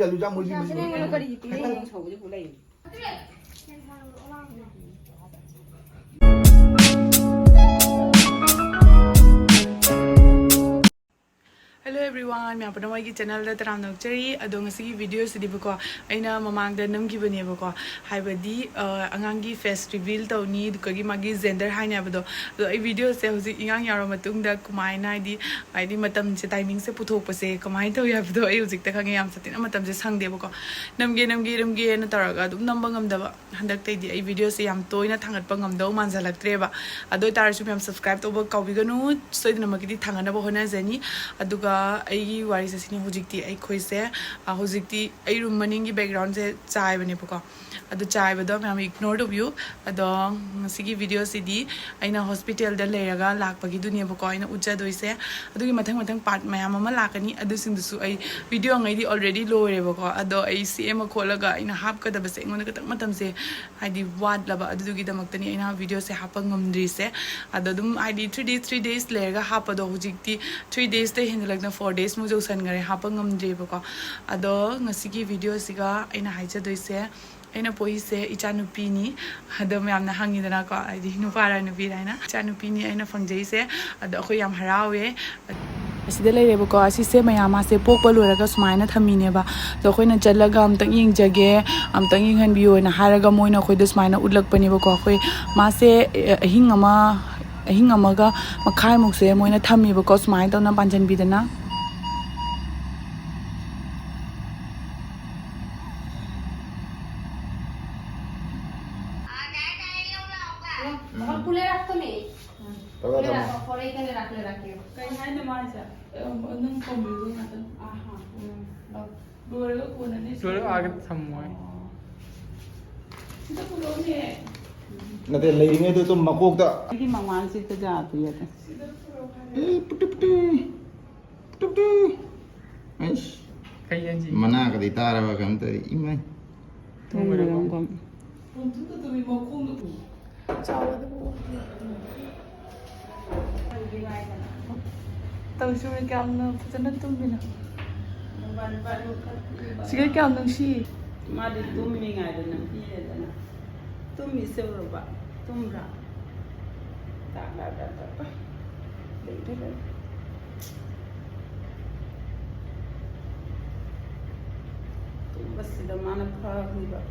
ꯆꯠꯂꯨ ꯃꯣꯏꯒꯤ Hello everyone, मैं अपना वाई की चैनल दा तराम नौकरी अदोंगसी की वीडियो से दिबको अइना ममांग दा नम की बनेबको हाइबदी अंगांगी फेस रिवील तौनी दुकगी मागी जेंडर हाइने बदो दो आई वीडियो से हुजी इंगांग यारो मतुंग दा कुमाइना आइदी मतम से टाइमिंग से पुथोकपसे कमाइ तौ याबदो आई हुजिक ता खंगे याम सतिना मतम से संगदेबको नमगे न तौरगा दुम नंबा ngamdaba handak tai di ai video se yam toina thangatpa ngamdau manjalaktreba ado tarsu mem subscribe toba kawbiganu soidina magidi thangana ba hona jani aduga ai wari se sini hojikti ai khoise hojikti ai room maning gi background se chai bane pako adu chai bado mem ignore do view ado sigi video se di aina hospital da leraga lakpagi dunia pako aina ujja doise adugi mathang part mayam ama lakani adu singdusu ai video ngai di already lore bako ado ai cm kholaga aina hap ka da base ngona ka matam se haidi wad laba adugi damaktani aina video se hapa ngamdri se ado dum haidi 3 days leraga hapa do hojikti 3 days te hinlagna 4 days mu jo san gare hapa ngamdri bako ado ngasigi video siga aina haija doise aina poise ichanupi ni ado myamna hangi dana ko ai nu para nu bi raina ichanupi ni aina fangjai se ado khoi yam harawe asida leirebo ko asise mayama se pokpa loraga sumaina thamine ba do khoina chalaga amtang ying jage amtang ying han biyo na haraga moina khoi de sumaina utlak pani ba ko khoi ma se ahing amaga makhai muk se moina thami ba ko sumaina tona panjan bidana खुले रखतो मी खुले रखो फोरे इकडे राखले काही नाही ना माझ्या नंग कॉम्बियो नातं आहा डोळे कोणाने डोळे आगत थमोय तिथं पुरवणे नते लेरिंगे तो मकोक दा की ममानसी तर जातो येते पुटुपुटु ऐश काही यांची मना कदी तारा काम तरी इमाय तुमरं कम तुम्ही तुम्ही मखून तवशु में क्या हमने फजन तुम भी ना सिगरेट क्या हमने शी मादी तुम मी गाय ना ये ना तुम मी से रोबा तुम रा ता ले तुम बस दमाना फा हुआ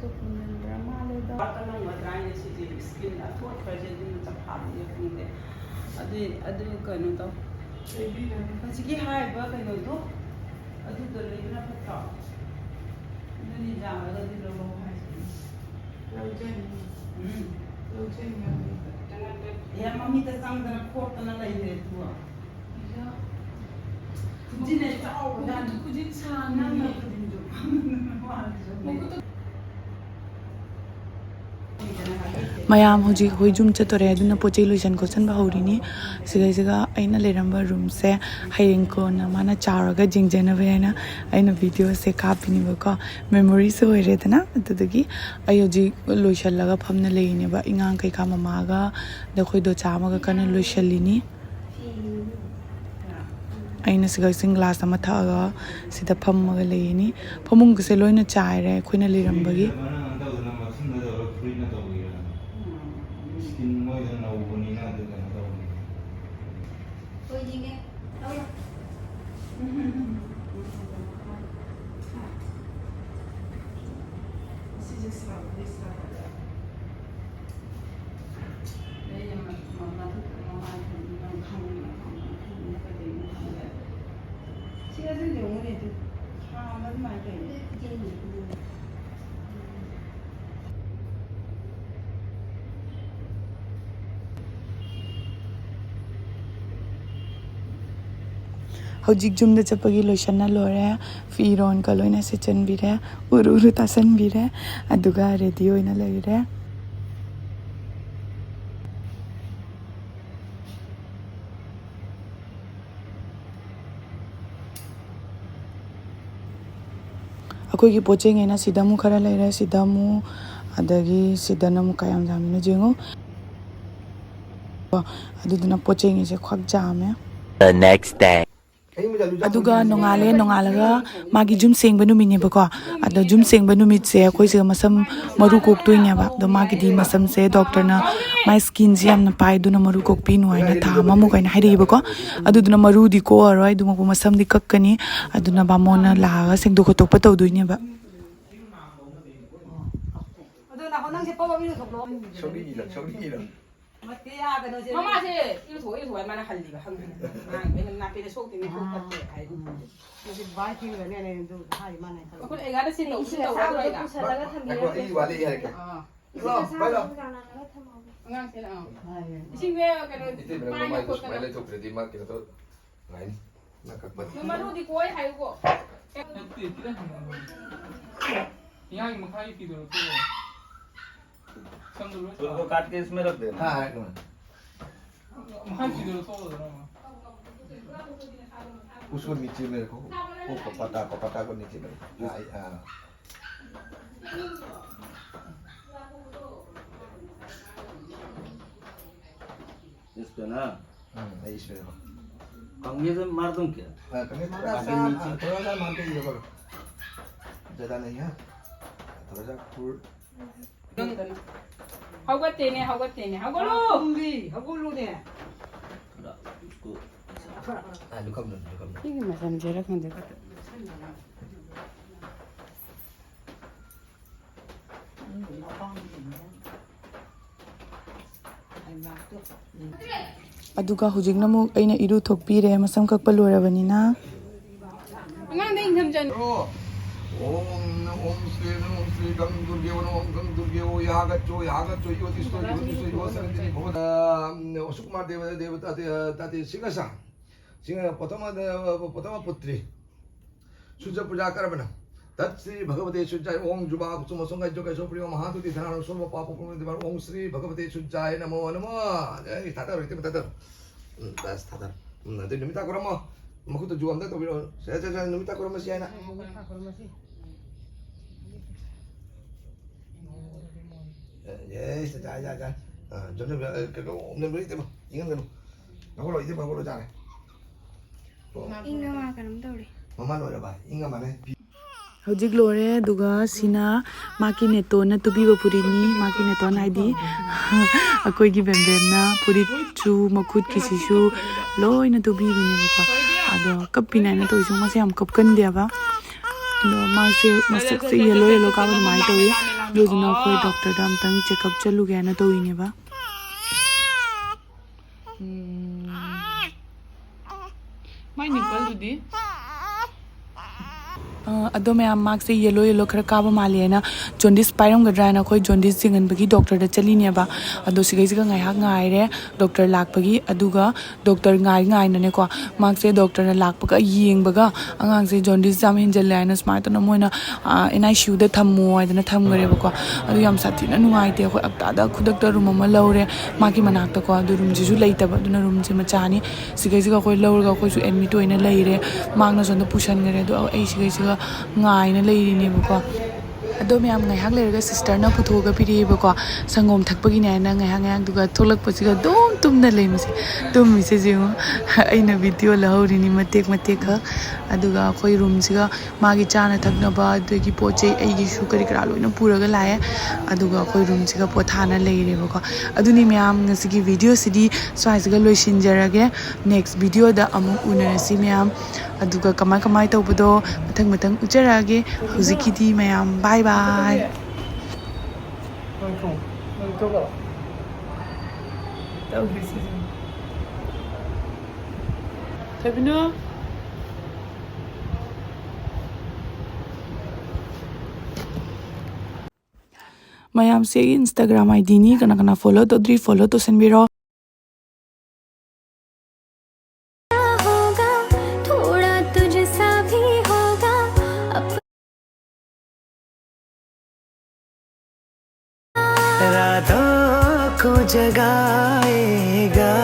so fundamental male da ta nang madrai ne si skin na thot khaje din ta pham ye funde adu kanu to baby na si ki hai ba kanu to adu to le na phata ni ja ga di lo hai lo chen ya mami ta sang da khot na lai de tu ya kujin ne ta au da kujin sa na na kujin jo mayam hoji hoi jum chatore aduna pochei loisan ko chan ba haurini siga aina leramba room se hiring ko na mana charaga jingjana baina aina video se kapini ba ko memory se hoire dana adudagi ayoji loishallaga phamna leine ba ingang kai ka mama ga da khoi do chama ga kana loishallini aina siga sing glass ama thaga sida phamma ga leini phamung se loina chaire khoina leramba gi hojik jumda chapagi loishana lore firon ka loina se chanbire uru tasanbire aduga ready oina lagire ꯑꯩꯈꯣꯏꯒꯤ ꯄꯣꯠ ꯆꯩꯉꯩꯅ ꯁꯤꯗ ꯑꯃꯨꯛ ꯈꯔ ꯂꯩꯔꯦ ꯁꯤꯗ ꯑꯃꯨꯛ ꯑꯗꯒꯤ ꯁꯤꯗꯅ ꯑꯃꯨꯛ ꯀꯌꯥꯝ ꯌꯥꯝꯃꯤꯅꯣ ꯌꯦꯡꯉꯣ ꯑꯗꯨꯗꯨꯅ ꯄꯣꯠ ꯆꯩꯉꯩꯁꯦ ꯈ꯭ꯋꯥꯛ ꯖꯥꯝꯃꯦ The next day. ꯑꯗꯨꯒ ꯅꯣꯡꯉꯥꯜꯂꯒ ꯃꯥꯒꯤ ꯖꯨꯝ ꯁꯦꯡꯕ ꯅꯨꯃꯤꯠꯅꯦꯕꯀꯣ ꯑꯗꯣ ꯖꯨꯝ ꯁꯦꯡꯕ ꯅꯨꯃꯤꯠꯁꯦ ꯑꯩꯈꯣꯏꯁꯦ ꯃꯁꯝ ꯃꯔꯨ ꯀꯣꯛꯇꯣꯏꯅꯦꯕ ꯑꯗꯣ ꯃꯥꯒꯤꯗꯤ ꯃꯁꯝꯁꯦ ꯗꯣꯛꯇꯔꯅ ꯃꯥꯏ ꯁ꯭ꯀꯤꯟꯁꯦ ꯌꯥꯝꯅ ꯄꯥꯏ ꯑꯗꯨꯅ ꯃꯔꯨ ꯀꯣꯛꯄꯤꯅꯨ ꯍꯥꯏꯅ ꯊꯥ ꯑꯃꯃꯨꯛ ꯍꯥꯏꯅ ꯍꯥꯏꯔꯛꯏꯕꯀꯣ ꯑꯗꯨꯗꯨꯅ ꯃꯔꯨꯗꯤ ꯀꯣꯛꯑꯔꯣꯏ ꯑꯗꯨꯒ ꯃꯁꯝꯗꯤ ꯀꯛꯀꯅꯤ ꯑꯗꯨꯅ ꯕꯥꯃꯣꯟꯅ ꯂꯥꯛꯑꯒ ꯁꯦꯡꯗꯣꯛ ꯈꯣꯠꯇꯣꯛꯄ ꯇꯧꯗꯣꯏꯅꯦꯕ ꯃꯃꯥꯁꯦ ꯏꯔꯨꯊꯣꯛꯑ ꯃꯥꯅ ꯍꯜꯂꯤꯕ ꯍꯪꯉꯤꯅꯦ ꯑꯩꯅ ꯅꯥꯄꯤꯗ ꯁꯣꯛꯇꯣꯏꯅꯦ ꯐꯠꯇꯦ ꯍꯥꯏꯗꯤ ꯑꯩꯈꯣꯏ ꯑꯩꯒꯥꯗ ꯁꯤꯟꯗꯧꯁꯨ ꯇꯧꯔꯒ ꯄꯨꯁꯜꯂꯒ ꯊꯝꯕꯤꯔꯣ ꯑꯉꯥꯡꯁꯤꯅ ꯏꯁꯤꯡꯁꯦ ꯀꯩꯅꯣ ꯄꯥꯏꯅ ꯈꯣꯠꯀꯗ ꯃꯔꯨꯗꯤ ꯀꯣꯏ ꯍꯥꯏꯌꯨꯀꯣ यहाँ की मखाई की दो उसको काट के इसमें रख देना हाँ मखाई की दो तो उसको नीचे में रखो वो पपटा को नीचे में हाँ इस पे ना इसमें रखो कंघी से मार दूं क्या? हाँ कंघी थोड़ा सा मार के ये करो ज़्यादा नहीं है थोड़ा सा फूल हौगत्तेने हौगत्तेने हौगलो हौगलोने उसको लुकम 이게 무슨 저렇게 돼? ꯑꯗꯨꯒ ꯍꯧꯖꯤꯛꯅ ꯑꯃꯨꯛ ꯑꯩꯅ ꯏꯔꯨ ꯊꯣꯛꯄꯤꯔꯦ ꯃꯁꯝ ꯀꯛꯄ ꯂꯣꯏꯔꯕꯅꯤꯅ ꯑꯉꯥꯡꯗ ꯏꯪꯊꯝꯆꯟ ओम श्री गंग दुर्गे गंग दुर्गे ओ यागच्चो योतिष्ठो यो सरंजनी भवत सुकुमार देवता ताते सिंहसा सिंह प्रथम पुत्री सूर्य पूजा करबना तत्श्री भगवते सूर्याय ओम जुबा कुसुम संगय जो कैसो प्रिय महातुति धनानु सर्व पाप पुण्य ओम श्री भगवते सूर्याय नमो नमः जय तातर इति तातर बस तातर ꯅꯗꯤ ꯅꯨꯃꯤꯠꯇ ꯀꯣꯔꯝꯃꯣ ꯃꯈꯨꯠꯇ ꯖꯨ ꯑꯝꯇ ꯇꯧꯕꯤꯔꯣ ꯁꯦ ꯅꯨꯃꯤꯠꯇ ꯀꯣꯔꯝꯃꯁꯤ ꯍꯥꯏꯅ 예스 자자자 점점 그거 없는 분이 때문에 이건 그럼 이걸로 이제 방으로 자네 인강아 그럼 떠오래 엄마 노려봐 인강만 해 ꯍꯧꯖꯤꯛ ꯂꯣꯏꯔꯦ ꯑꯗꯨꯒ ꯁꯤꯅ ꯃꯥꯒꯤ ꯅꯦꯇꯣꯟꯅ ꯇꯨꯕꯤꯕ ꯐꯨꯔꯤꯠꯅꯤ ꯃꯥꯒꯤ ꯅꯦꯇꯣꯟ ꯍꯥꯏꯗꯤ ꯑꯩꯈꯣꯏꯒꯤ ꯕꯦꯝꯕꯦꯝꯅ ꯐꯨꯔꯤꯠꯁꯨ ꯃꯈꯨꯠꯀꯤꯁꯤꯁꯨ ꯂꯣꯏꯅ ꯇꯨꯕꯤꯔꯤꯅꯦꯕꯀꯣ ꯑꯗꯣ ꯀꯞꯄꯤꯅꯦꯅ ꯇꯧꯔꯤꯁꯨ ꯃꯥꯁꯦ ꯌꯥꯝ ꯀꯞꯀꯟꯗꯦꯕ ꯑꯗꯣ ꯃꯥꯁꯦ ꯃꯁꯛꯁꯦ ꯌꯦꯜꯂꯣ ꯀꯥꯕ ꯑꯗꯨꯃꯥꯏꯅ ꯇꯧꯋꯤ ꯑꯗꯨꯗꯨꯅ ꯑꯩꯈꯣꯏ ꯗꯣꯛꯇꯔꯗ ꯑꯝꯇꯪ ꯆꯦꯛꯑꯞ ꯆꯠꯂꯨꯒꯦꯅ ꯇꯧꯔꯤꯅꯦꯕ ꯃꯥꯏ ꯅꯤꯄꯜꯗꯨꯗꯤ ꯑꯗꯣ ꯃꯌꯥꯝ ꯃꯥꯛꯁꯦ ꯌꯦꯜꯂꯣ ꯈꯔ ꯀꯥꯕ ꯃꯥꯜꯂꯦꯅ ꯖꯣꯟꯗꯤꯁ ꯄꯥꯏꯔꯝꯒꯗ꯭ꯔꯥ ꯍꯥꯏꯅ ꯑꯩꯈꯣꯏ ꯖꯣꯟꯗꯤꯁ ꯌꯦꯡꯍꯟꯕꯒꯤ ꯗꯣꯛꯇꯔꯗ ꯆꯠꯂꯤꯅꯦꯕ ꯑꯗꯣ ꯁꯤꯒꯩꯁꯤꯒ ꯉꯥꯏꯍꯥꯛ ꯉꯥꯏꯔꯦ ꯗꯣꯛꯇꯔ ꯂꯥꯛꯄꯒꯤ ꯑꯗꯨꯒ ꯗꯣꯛꯇꯔ ꯉꯥꯏꯅꯅꯦꯀꯣ ꯃꯥꯛꯁꯦ ꯗꯣꯛꯇꯔꯅ ꯂꯥꯛꯄꯒ ꯌꯦꯡꯕꯒ ꯑꯉꯥꯡꯁꯦ ꯖꯣꯟꯗꯤꯁ ꯌꯥꯝ ꯍꯦꯟꯖꯜꯂꯦ ꯍꯥꯏꯅ ꯁꯨꯃꯥꯏꯅ ꯇꯧꯅ ꯃꯣꯏꯅ NICUꯗ ꯊꯝꯃꯣ ꯍꯥꯏꯗꯅ ꯊꯝꯈꯔꯦꯕꯀꯣ ꯑꯗꯨ ꯌꯥꯝ ꯁꯥꯊꯤꯅ ꯅꯨꯡꯉꯥꯏꯇꯦ ꯑꯩꯈꯣꯏ ꯑꯛꯇꯥꯗ ꯈꯨꯗꯛꯇ ꯔꯨꯝ ꯑꯃ ꯂꯧꯔꯦ ꯃꯥꯒꯤ ꯃꯅꯥꯛꯇꯀꯣ ꯑꯗꯨ ꯔꯨꯝꯁꯤꯁꯨ ꯂꯩꯇꯕ ꯑꯗꯨꯅ ꯔꯨꯝꯁꯦ ꯃꯆꯥꯅꯤ ꯁꯤꯒꯩꯁꯤꯒ ꯑꯩꯈꯣꯏ ꯂꯧꯔꯒ ꯑꯩꯈꯣꯏꯁꯨ ꯑꯦꯗꯃꯤꯠ ꯑꯣꯏꯅ ꯂꯩꯔꯦ ꯃꯥꯛꯅ ꯁꯣꯝꯗ ꯄꯨꯁꯟꯈꯔꯦ ꯑꯗꯣ ꯑꯩ ꯁꯤꯒꯩꯁꯤꯒ ꯉꯥꯏꯅ ꯂꯩꯔꯤꯅꯦꯕꯀꯣ ꯑꯗꯣ ꯃꯌꯥꯝ ꯉꯥꯏꯍꯥꯛ ꯂꯩꯔꯒ ꯁꯤꯁꯇꯔꯅ ꯄꯨꯊꯣꯛꯑꯒ ꯄꯤꯔꯛꯑꯦꯕꯀꯣ ꯁꯪꯒꯣꯝ ꯊꯛꯄꯒꯤꯅꯦ ꯍꯥꯏꯅ ꯉꯥꯏꯍꯥꯛ ꯑꯗꯨꯒ ꯊꯣꯛꯂꯛꯄꯁꯤꯒ ꯑꯗꯨꯝ ꯇꯨꯝꯅ ꯂꯩꯃꯁꯦ ꯇꯨꯝꯃꯤꯁꯦ ꯌꯦꯡꯉꯣ ꯑꯩꯅ ꯚꯤꯗꯤꯑꯣ ꯂꯧꯍꯧꯔꯤꯅꯤ ꯃꯇꯦꯛ ꯈꯛ ꯑꯗꯨꯒ ꯑꯩꯈꯣꯏ ꯔꯨꯝꯁꯤꯒ ꯃꯥꯒꯤ ꯆꯥꯅ ꯊꯛꯅꯕ ꯑꯗꯒꯤ ꯄꯣꯠ ꯆꯩ ꯑꯩꯒꯤꯁꯨ ꯀꯔꯤ ꯀꯔꯥ ꯂꯣꯏꯅ ꯄꯨꯔꯒ ꯂꯥꯛꯑꯦ ꯑꯗꯨꯒ ꯑꯩꯈꯣꯏ ꯔꯨꯝꯁꯤꯒ ꯄꯣꯊꯥꯅ ꯂꯩꯔꯦꯕꯀꯣ ꯑꯗꯨꯅꯤ ꯃꯌꯥꯝ ꯉꯁꯤꯒꯤ ꯚꯤꯗꯤꯑꯣꯁꯤꯗꯤ ꯁ꯭ꯋꯥꯏꯁꯤꯒ ꯂꯣꯏꯁꯤꯟꯖꯔꯒꯦ ꯅꯦꯛꯁ ꯚꯤꯗꯤꯑꯣꯗ ꯑꯃꯨꯛ ꯎꯅꯔꯁꯤ ꯃꯌꯥꯝ ꯑꯗꯨꯒ ꯀꯃꯥꯏ ꯇꯧꯕꯗꯣ ꯃꯊꯪ ꯎꯠꯆꯔꯛꯑꯒꯦ ꯍꯧꯖꯤꯛꯀꯤꯗꯤ ꯃꯌꯥꯝ ꯕꯥꯏ ꯕꯥꯏ ꯊꯕꯤꯅꯣ ꯃꯌꯥꯝꯁꯦ ꯑꯩꯒꯤ ꯏꯟꯁꯇꯥꯒ꯭ꯔꯥꯝ IDꯅꯤ ꯀꯅꯥ ꯐꯣꯂꯣ ꯇꯧꯗ꯭ꯔꯤ ꯐꯣꯂꯣ ꯇꯧꯁꯟꯕꯤꯔꯣ थोड़ा तुझसा भी होगा रातों को जगाएगा